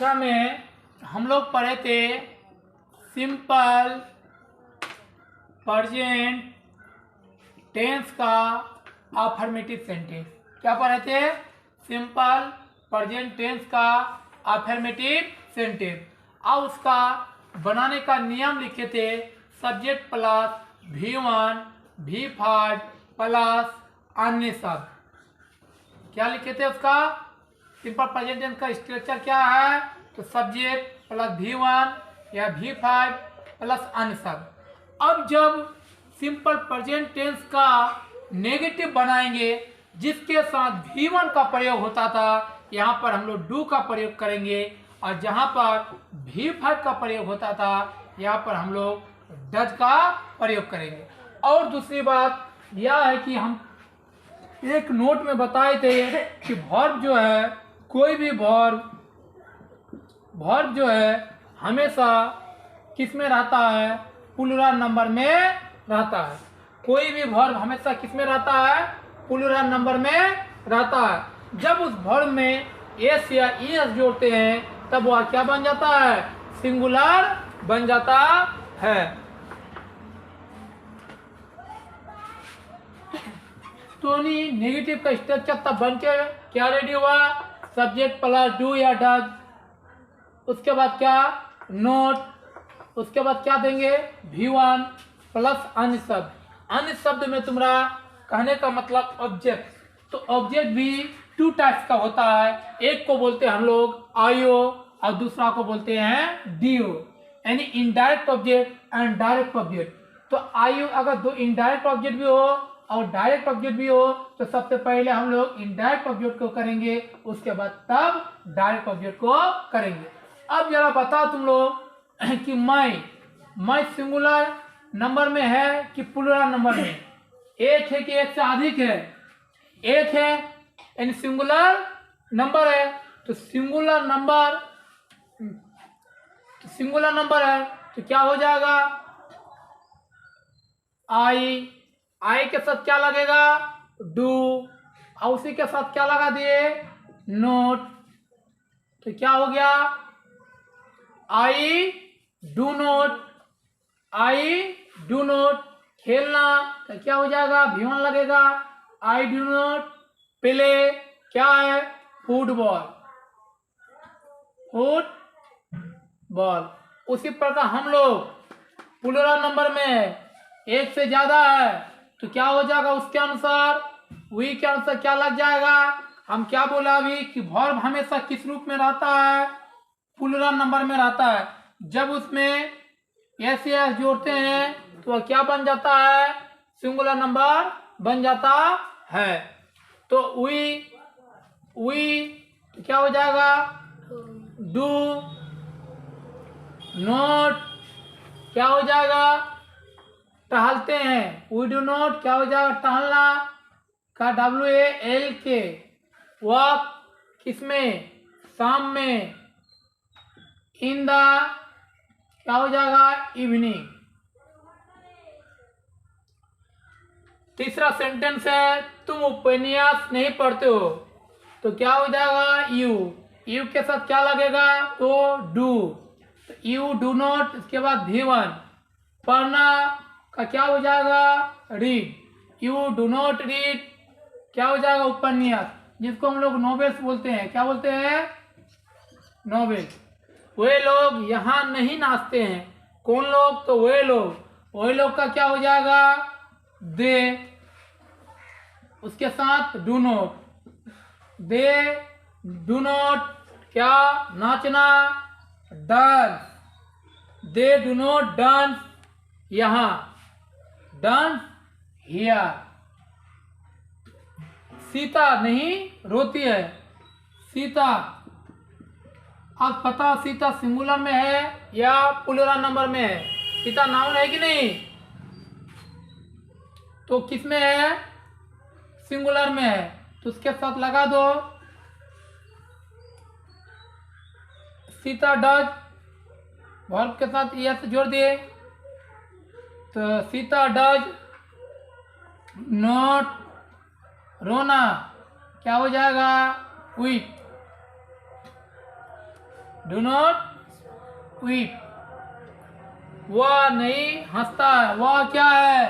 कक्षा में हम लोग पढ़े थे सिंपल प्रेजेंट टेंस का अफर्मेटिव सेंटेंस। क्या पढ़े थे? सिंपल प्रेजेंट टेंस का अफर्मेटिव सेंटेंस। अब उसका बनाने का नियम लिखे थे, subject plus V1 V5 plus अन्य शब्द। क्या लिखे थे उसका? सिंपल प्रेजेंट टेंस का स्ट्रक्चर क्या है? तो सब्जेक्ट प्लस V1 या V5 प्लस अन्य शब्द। अब जब सिंपल प्रेजेंट टेंस का नेगेटिव बनाएंगे जिसके साथ V1 का प्रयोग होता था, यहाँ पर हम लोग डू का प्रयोग करेंगे, और जहाँ पर V5 का प्रयोग होता था यहाँ पर हम लोग डज का प्रयोग करेंगे। और दूसरी बात यह है कि हम एक नोट में बताए थे कि वर्ब जो है, कोई भी वर्ब जो है हमेशा किस में रहता है? प्लूरल नंबर में रहता है। कोई भी वर्ब हमेशा किस में रहता है? प्लूरल नंबर में रहता है। जब उस वर्ब में एस या ईएस जोड़ते हैं तब वह क्या बन जाता है? सिंगुलर बन जाता है। तो नेगेटिव का स्ट्रक्चर तब बन के क्या रेडी हुआ? सब्जेक्ट प्लस डू या डज, उसके बाद क्या? नोट, उसके बाद क्या देंगे? V1 प्लस अन्य शब्द। अन्य शब्द में तुम्हारा कहने का मतलब ऑब्जेक्ट। तो ऑब्जेक्ट भी टू टाइप्स का होता है, एक को बोलते हैं हम लोग आईओ और दूसरा को बोलते हैं डीओ, यानी indirect object and direct object. तो आईओ अगर दो इनडायरेक्ट ऑब्जेक्ट भी हो और डायरेक्ट ऑब्जेक्ट भी हो तो सबसे पहले हम लोग इनडायरेक्ट ऑब्जेक्ट को करेंगे, उसके बाद तब डायरेक्ट ऑब्जेक्ट को करेंगे। अब जरा बताओ तुम लोग कि मैं सिंगुलर नंबर में है कि प्लूरल नंबर में? एक है कि एक से अधिक है? एक है यानी सिंगुलर नंबर है। तो सिंगुलर नंबर है तो क्या हो जाएगा? आई के साथ क्या लगेगा? डू, और उसी के साथ क्या लगा दिए? नोट। तो क्या हो गया? आई डू नोट खेलना, तो क्या हो जाएगा? V1 लगेगा। आई डू नोट प्ले, क्या है? फुटबॉल। उसी प्रकार हम लोग प्लूरल नंबर में एक से ज्यादा है तो क्या हो जाएगा? उसके अनुसार वी के अनुसार क्या लग जाएगा? हम क्या बोला अभी कि वर्ब हमेशा किस रूप में रहता है? प्लूरल नंबर में रहता है। जब उसमें एस एस जोड़ते हैं तो वह क्या बन जाता है? सिंगुलर नंबर बन जाता है। तो वी क्या हो जाएगा? डू नोट क्या हो जाएगा? टहलते हैं। वी डू नोट क्या हो जाएगा? टहलना का WALK। वॉक किसमें? शाम में। इन द क्या हो जाएगा? इवनिंग। तीसरा सेंटेंस है तुम उपन्यास नहीं पढ़ते हो, तो क्या हो जाएगा? यू के साथ क्या लगेगा? तो डू। यू डू नॉट, इसके बाद V1। पढ़ना का क्या हो जाएगा? Read. You do not read क्या हो जाएगा? उपन्यास, जिसको हम लोग नॉवेल्स बोलते हैं। क्या बोलते हैं? नॉवेल। वे लोग यहाँ नहीं नाचते हैं। कौन लोग? तो वे लोग का क्या हो जाएगा? दे, उसके साथ do not. They do not क्या? नाचना। Dance, they do not dance यहाँ, डांस हियर। सीता नहीं रोती है। सीता, अब पता सीता सिंगुलर में है या प्लूरल नंबर में है? सीता नाउन है कि नहीं? तो किस में है? सिंगुलर में है, तो उसके साथ लगा दो सीता डज, वर्ब के साथ यस जोड़ दिए तो सीता डज नॉट रोना क्या हो जाएगा? वीप। Do not weep. वह नहीं हंसता है, वह क्या है,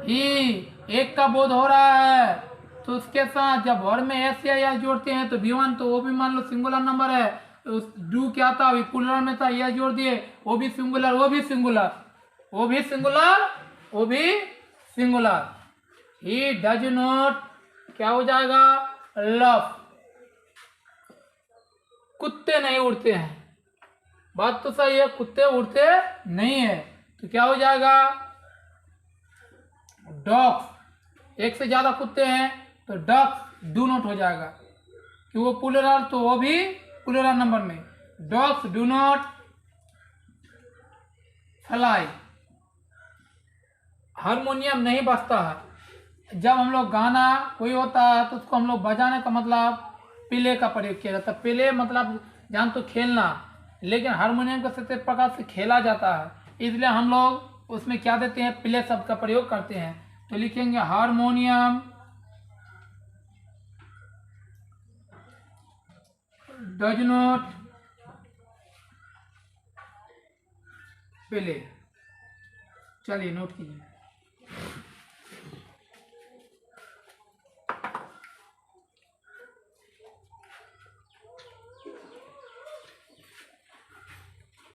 ही, एक का बोध हो रहा है। तो उसके साथ जब वर्ड में एस या एस जोड़ते हैं तो V1 तो वो भी मान लो सिंगुलर नंबर है। उस डू क्या था, अभी प्लूरल में था, यह जोड़ दिए, वो भी सिंगुलर, वो भी सिंगुलर, वो भी सिंगुलर, वो भी सिंगुलर। ही डज नॉट क्या हो जाएगा, लव। कुत्ते नहीं उड़ते हैं, बात तो सही है, कुत्ते उड़ते नहीं है, तो क्या हो जाएगा, डॉग्स। एक से ज्यादा कुत्ते हैं तो डॉग्स डू नॉट हो जाएगा, कि वो प्लूरल तो वो भी प्लूरल नंबर में। Dogs do not fly. Harmonium नहीं बजता है। जब हम लोग गाना कोई होता है तो उसको हम लोग बजाने का मतलब प्ले का प्रयोग किया जाता है। प्ले मतलब जान तो खेलना, लेकिन हारमोनियम का सत्य प्रकार से खेला जाता है, इसलिए हम लोग उसमें क्या देते हैं, प्ले शब्द का प्रयोग करते हैं। तो लिखेंगे हारमोनियम डज नॉट प्ले। चलिए नोट कीजिए।